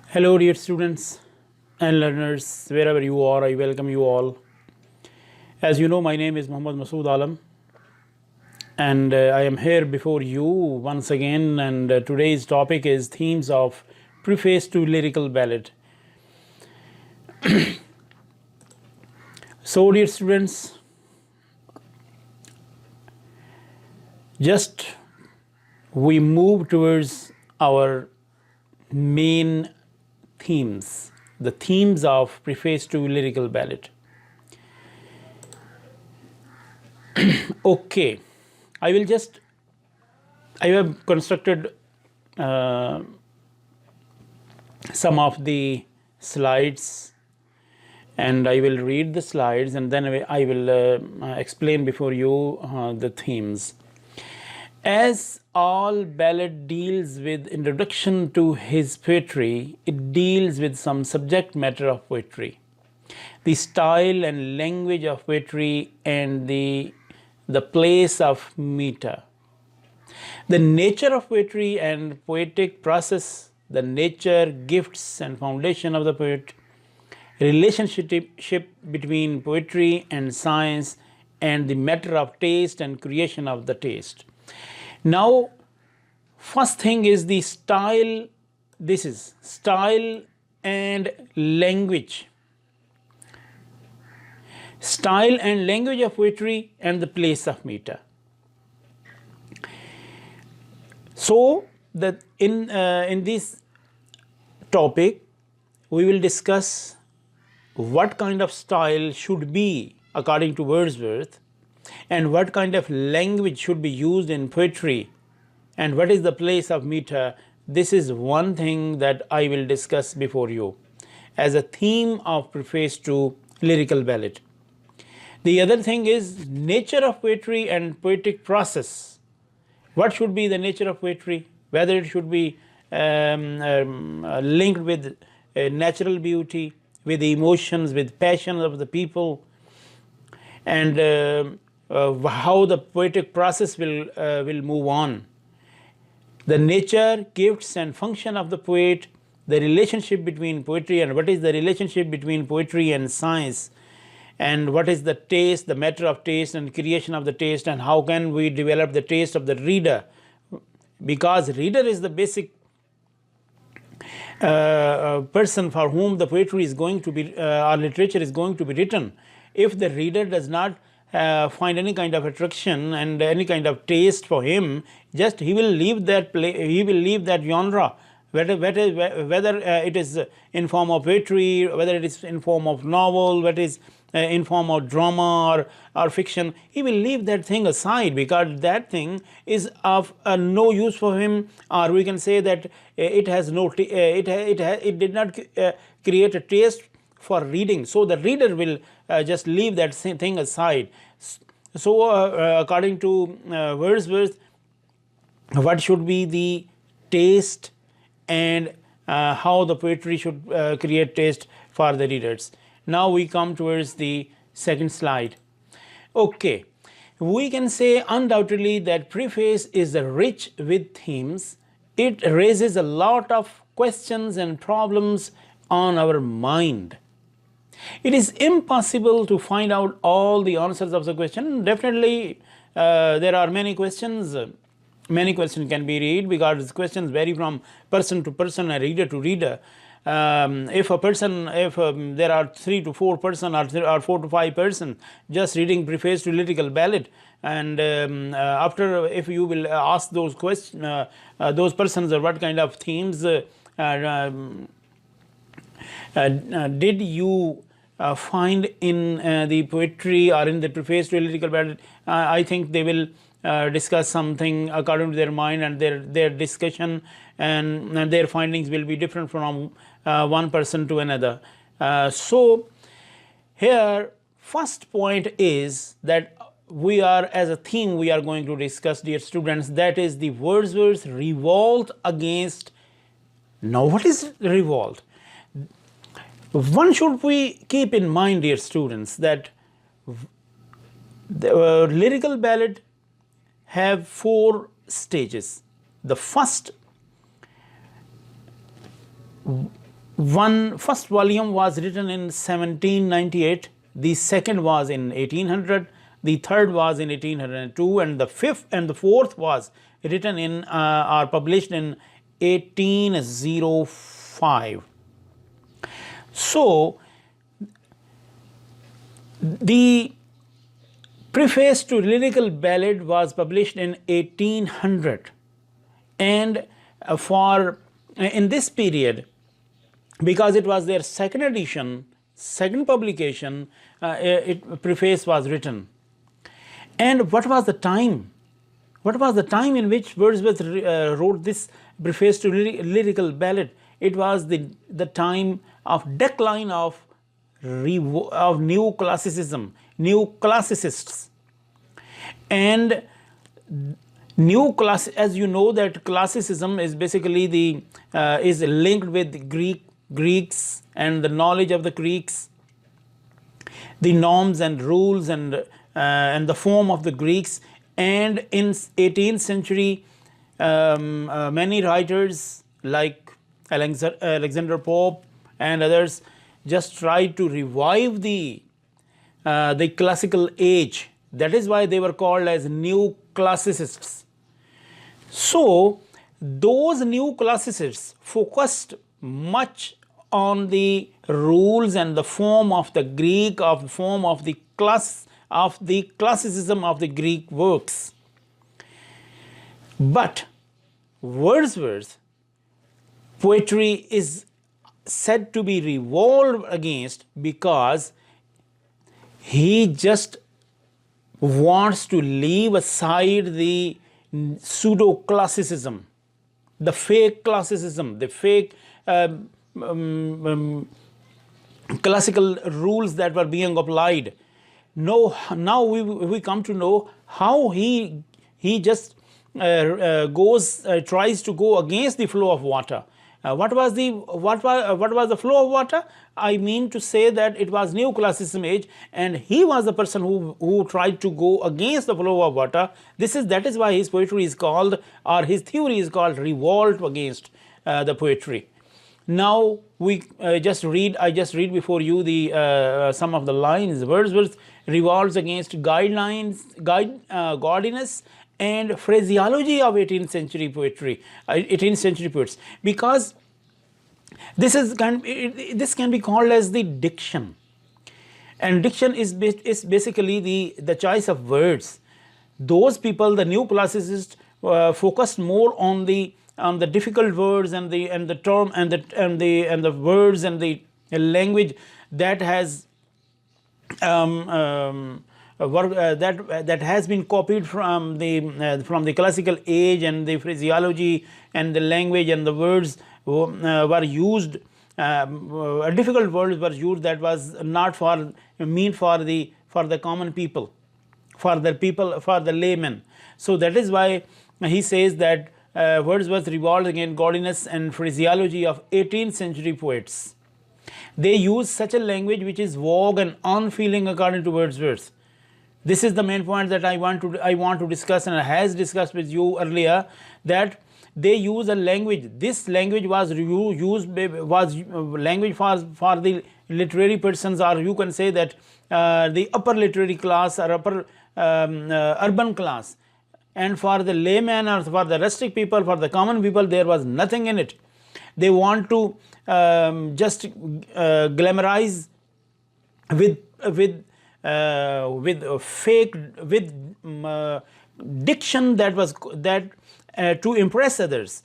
Hello dear students and learners, wherever you are, I welcome you all. As you know, my name is Masood Alam, and I am here before you once again, and today's topic is themes of Preface to Lyrical Ballad. So dear students, just we move towards our main themes, the themes of Preface to Lyrical Ballad. Okay, I have constructed some of the slides, and I will read the slides, and then I will explain before you the themes. As all ballad deals with introduction to his poetry, it deals with some subject matter of poetry, the style and language of poetry, and the place of meter, the nature of poetry and poetic process, the nature, gifts, and foundation of the poet, relationship between poetry and science, and the matter of taste and creation of the taste. Now, first thing is the style. This is style and language. Style and language of poetry and the place of meter. So that in this topic, we will discuss what kind of style should be according to Wordsworth, and what kind of language should be used in poetry, and what is the place of meter. This is one thing that I will discuss before you as a theme of Preface to Lyrical Ballad. The other thing is nature of poetry and poetic process. What should be the nature of poetry? Whether it should be linked with natural beauty, with the emotions, with passion of the people, and how the poetic process will move on. The nature, gifts, and function of the poet, the relationship between poetry, and what is the relationship between poetry and science, and what is the taste, the matter of taste and creation of the taste, and how can we develop the taste of the reader, because reader is the basic person for whom the poetry is going to be or literature is going to be written. If the reader does not find any kind of attraction and any kind of taste for him, just he will leave that he will leave that genre, whether it is in form of poetry, whether it is in form of novel, whether it is in form of drama or fiction. He will leave that thing aside because that thing is of no use for him, or we can say that it has no it did not create a taste for reading. So the reader will just leave that thing aside. So according to Wordsworth, what should be the taste, and how the poetry should create taste for the readers. Now we come towards the second slide. Okay, we can say undoubtedly that Preface is rich with themes. It raises a lot of questions and problems on our mind. It is impossible to find out all the answers of the question. Definitely there are many questions. Many questions can be read because questions vary from person to person and reader to reader. If there are 3 to 4 person or 4 to 5 person just reading Preface to Lyrical Ballad, and after if you will ask those questions, those persons, what kind of themes did you find in the poetry or in the Preface to Lyrical Ballad, I think they will discuss something according to their mind, and their discussion and their findings will be different from one person to another. So here first point is that we are, as a theme we are going to discuss, dear students, that is the Wordsworth revolt against. Now what is revolt? One should we keep in mind, dear students, that the lyrical ballad have 4 stages. The first First volume was written in 1798, the second was in 1800, the third was in 1802, and the fifth and the fourth was written in or published in 1805. So the preface to lyrical ballad was published in 1800, and in this period, because it was their second edition, second publication, preface was written. And what was the time? What was the time in which Wordsworth wrote this preface to lyrical ballad? It was the time of decline of new classicism, new classicists. And as you know, that classicism is basically is linked with Greeks and the knowledge of the Greeks, the norms and rules and the form of the Greeks. And in 18th century, many writers like Alexander Pope and others just tried to revive the classical age. That is why they were called as new classicists. So those new classicists focused much on the rules and the form of the Greek, of the form of the classicism of the Greek works. But Wordsworth's poetry is said to be revolted against because he just wants to leave aside the pseudo-classicism, the fake classicism, the fake classical rules that were being applied. No, now we come to know how he just tries to go against the flow of water. What was the flow of water? I mean to say that it was new classicism age, and he was the person who tried to go against the flow of water. That is why his poetry is called, or his theory is called, revolt against the poetry. Now I just read before you some of the lines. Wordsworth revolts against gaudiness and phraseology of 18th century poets, because this can be called as the diction, and diction is basically the choice of words. Those people, the new classicists, focused more on the difficult words and the term and the words and the language that has that has been copied from the classical age, and the phraseology and the language and the words were used. Difficult words were used that was not for the common people, for the laymen. So that is why he says that Wordsworth revolts against gaudiness and phraseology of 18th century poets. They use such a language which is vague and unfeeling, according to Wordsworth. This is the main point that I want to discuss, and I has discussed with you earlier, that they use a language. This language was language for the literary persons, or you can say that the upper literary class or upper urban class. And for the layman or for the rustic people, for the common people, there was nothing in it. They want to just glamorize with diction that to impress others,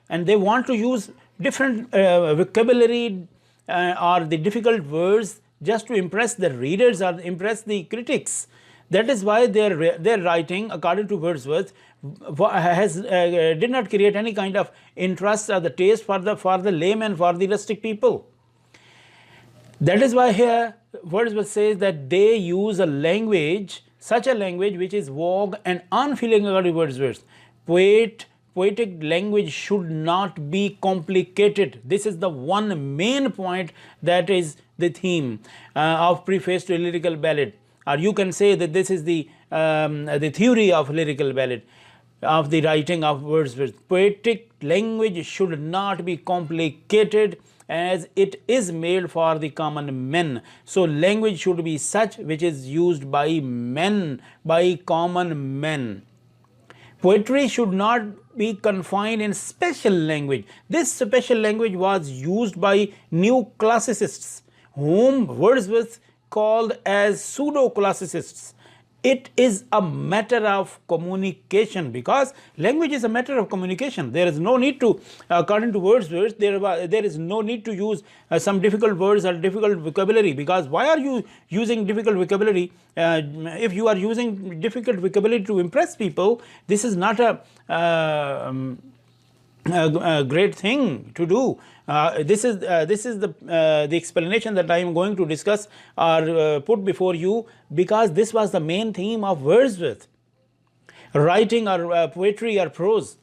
and they want to use different vocabulary or the difficult words just to impress the readers or impress the critics. That is why their writing, according to Wordsworth, did not create any kind of interest or the taste for the layman, for the rustic people. That is why here Wordsworth says that they use such a language which is vague and unfeeling, according to Wordsworth. Poetic language should not be complicated. This is the one main point that is the theme of Preface to a Lyrical Ballad. Or you can say that this is the theory of lyrical ballad, of the writing of Wordsworth. Poetic language should not be complicated. as it is made for the common men. So language should be such which is used by men, by common men. Poetry should not be confined in special language. This special language was used by new classicists, whom Wordsworth called as pseudo classicists. It is a matter of communication, because language is a matter of communication. There is no need to, according to Wordsworth, there is no need to use some difficult words or difficult vocabulary, because why are you using difficult vocabulary? If you are using difficult vocabulary to impress people, this is not a great thing to do. This is the explanation that I am going to discuss or put before you, because this was the main theme of Wordsworth, writing or poetry or prose.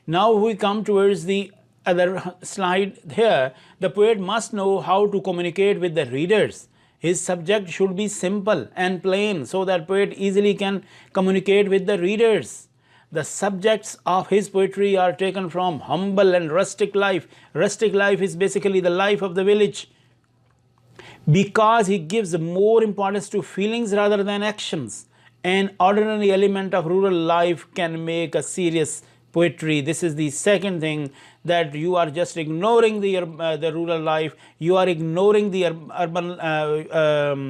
Now we come towards the other slide here. The poet must know how to communicate with the readers. His subject should be simple and plain, so that poet easily can communicate with the readers. The subjects of his poetry are taken from humble and rustic life. Rustic life is basically the life of the village, because he gives more importance to feelings rather than actions. An ordinary element of rural life can make a serious poetry. This is the second thing, that you are just ignoring the rural life, you are ignoring the urban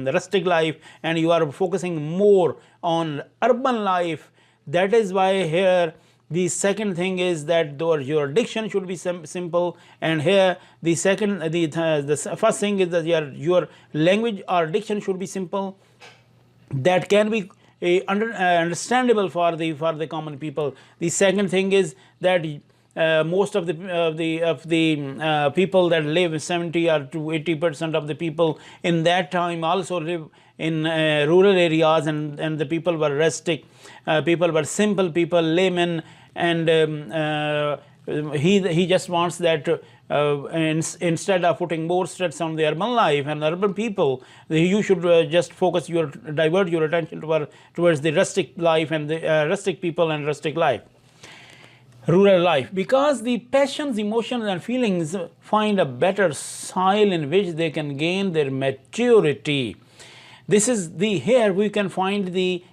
rustic life, and you are focusing more on urban life. That is why here the second thing is that your diction should be simple, and here the first thing is that your language or diction should be simple, that can be understandable for the common people. The second thing is that most of the people that live, 70 or to 80% of the people in that time also live in rural areas, and the people were rustic, people were simple people, laymen, and he just wants that instead of putting more stress on the urban life and urban people, you should just divert your attention towards the rustic life and the rustic people and rustic life, rural life, because the passions, emotions, and feelings find a better soil in which they can gain their maturity. This is here we can find the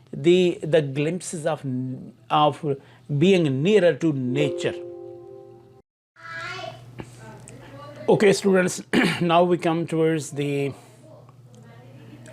glimpses of being nearer to nature. Okay, students, now we come towards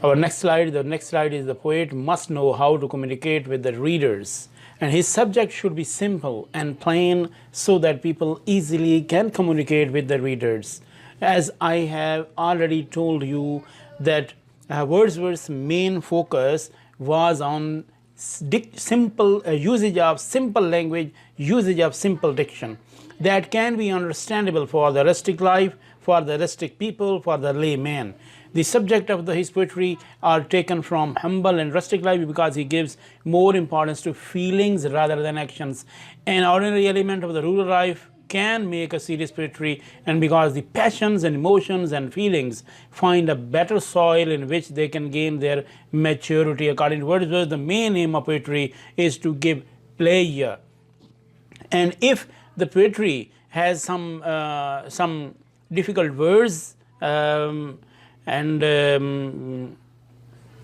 our next slide. The next slide is the poet must know how to communicate with the readers, and his subject should be simple and plain, so that people easily can communicate with the readers. As I have already told you, that Wordsworth's main focus was on simple usage of simple language, usage of simple diction, that can be understandable for the rustic life, for the rustic people, for the layman. The subject of his poetry are taken from humble and rustic life, because he gives more importance to feelings rather than actions. An ordinary element of the rural life can make a serious poetry, and because the passions and emotions and feelings find a better soil in which they can gain their maturity. According to Wordsworth, the main aim of poetry is to give pleasure, and if the poetry has some difficult words and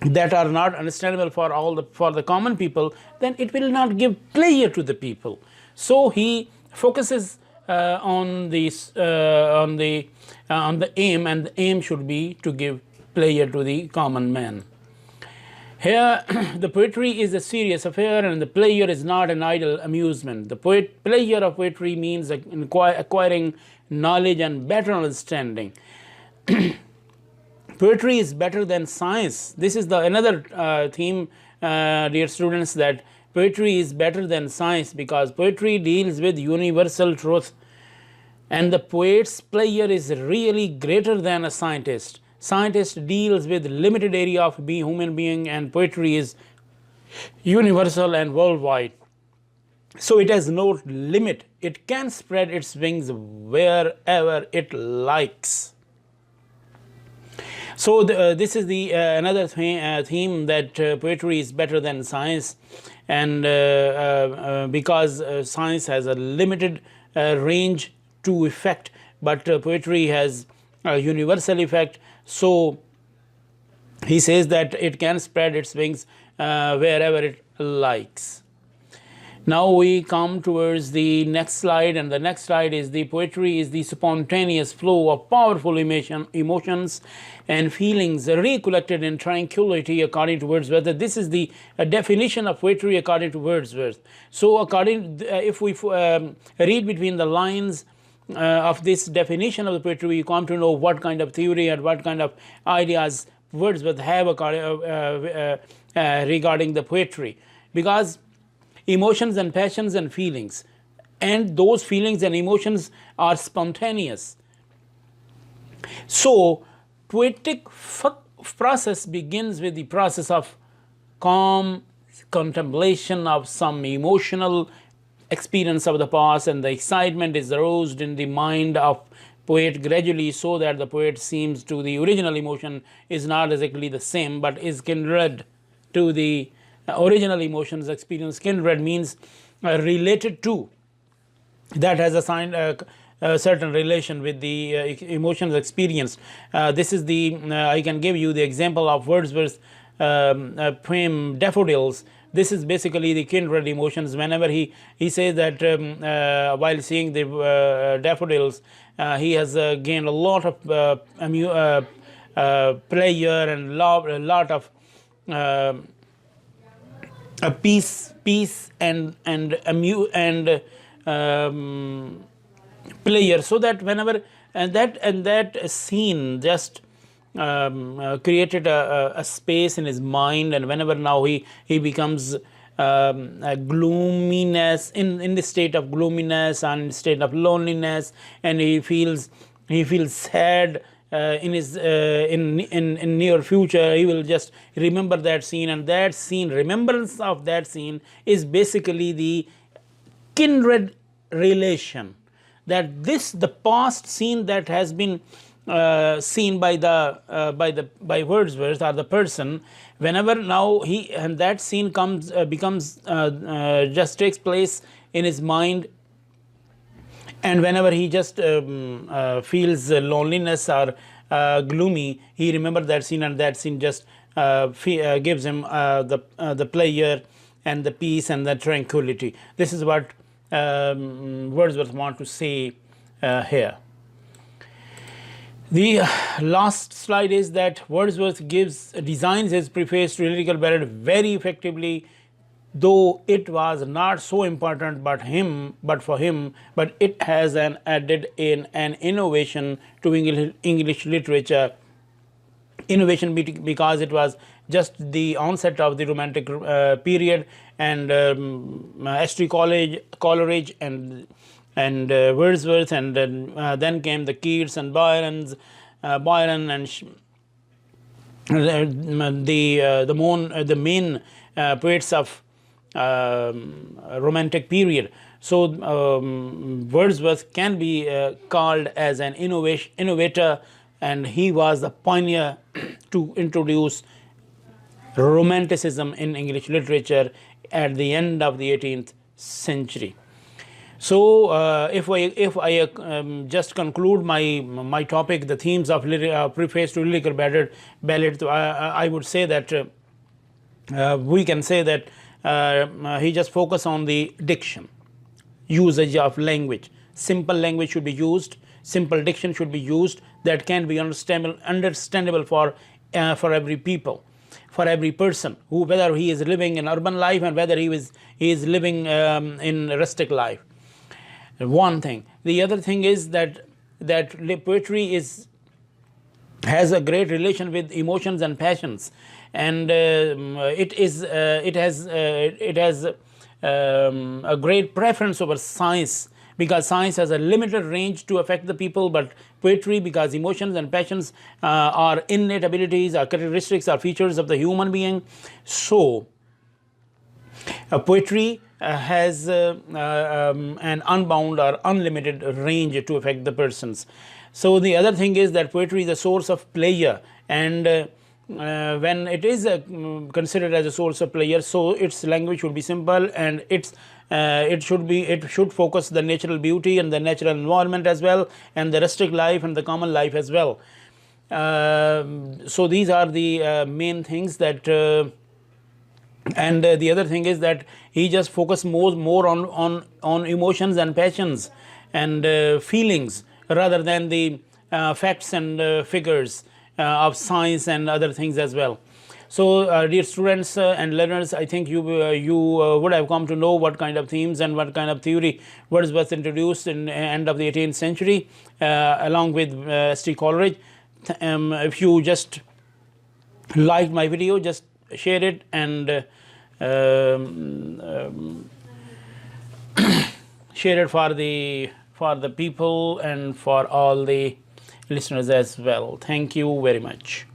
that are not understandable for the common people, then it will not give pleasure to the people. So he focuses on the aim, and the aim should be to give pleasure to the common man. Here the poetry is a serious affair, and the pleasure is not an idle amusement. The pleasure of poetry means acquiring knowledge and better understanding. Poetry is better than science. This is another theme, dear students, that poetry is better than science, because poetry deals with universal truth, and the poet's pleasure is really greater than a scientist. Scientist deals with limited area of human being, and poetry is universal and worldwide. So it has no limit. It can spread its wings wherever it likes. So this is another theme, that poetry is better than science, and because science has a limited range to effect but poetry has a universal effect. So he says that it can spread its wings wherever it likes. Now we come towards the next slide, and the next slide is the poetry is the spontaneous flow of powerful emotions and feelings recollected in tranquility, according to Wordsworth. This is the definition of poetry according to Wordsworth. So according, if we read between the lines of this definition of the poetry, we come to know what kind of theory and what kind of ideas Wordsworth have regarding the poetry. Because emotions and passions and feelings, and those feelings and emotions are spontaneous. So poetic process begins with the process of calm contemplation of some emotional experience of the past, and the excitement is aroused in the mind of poet gradually, so that the poet seems to the original emotion is not exactly the same, but is kindred to the original emotions experience. Kindred means related to, that has assigned a certain relation with the emotions experienced. This is the I can give you the example of Wordsworth's poem Daffodils. This is basically the kindred emotions. Whenever he says that while seeing the daffodils, he has gained a lot of pleasure and a lot of peace and pleasure. So that whenever that scene just created a space in his mind, and whenever now he becomes a gloominess, in the state of gloominess and state of loneliness, and he feels sad in his in near future, he will just remember that scene, and that scene, remembrance of that scene, is basically the kindred relation, that the past scene that has been seen by Wordsworth or the person, whenever now that scene comes becomes just takes place in his mind, and whenever he just feels loneliness or gloomy, he remembers that scene, and that scene just gives him the pleasure and the peace and the tranquility. This is what Wordsworth wants to say here. The last slide is that Wordsworth designs his preface to lyrical ballad very effectively, though it was not so important but for him, but it has added in an innovation to English literature. Innovation because it was just the onset of the Romantic period, and Ashley Coleridge and Wordsworth, and then came the Keats and Byron and the main poets of Romantic period. So Wordsworth can be called as an innovator, and he was the pioneer to introduce Romanticism in English literature at the end of the 18th century. So if I just conclude my topic, the themes of preface to lyrical ballad, I would say that we can say that he just focused on the diction, usage of language. Simple language should be used, simple diction should be used, that can be understandable for every people, for every person, who whether he is living in urban life and whether he is living in rustic life. One thing. The other thing is that poetry has a great relation with emotions and passions, and it has a great preference over science, because science has a limited range to affect the people, but poetry, because emotions and passions are innate abilities, are characteristics, are features of the human being. So poetry has an unbound or unlimited range to affect the persons. So the other thing is that poetry is a source of pleasure, and when it is considered as a source of pleasure, so its language should be simple, and its it should focus the natural beauty and the natural environment as well, and the rustic life and the common life as well. So these are the main things that and the other thing is that he just focused more on emotions and passions and feelings rather than the facts and figures of science and other things as well. So dear students and learners, I think you would have come to know what kind of themes and what kind of theory Wordsworth introduced in the end of the 18th century along with S.T. Coleridge. If you just liked my video, just share it and share it for the people and for all the listeners as well. Thank you very much.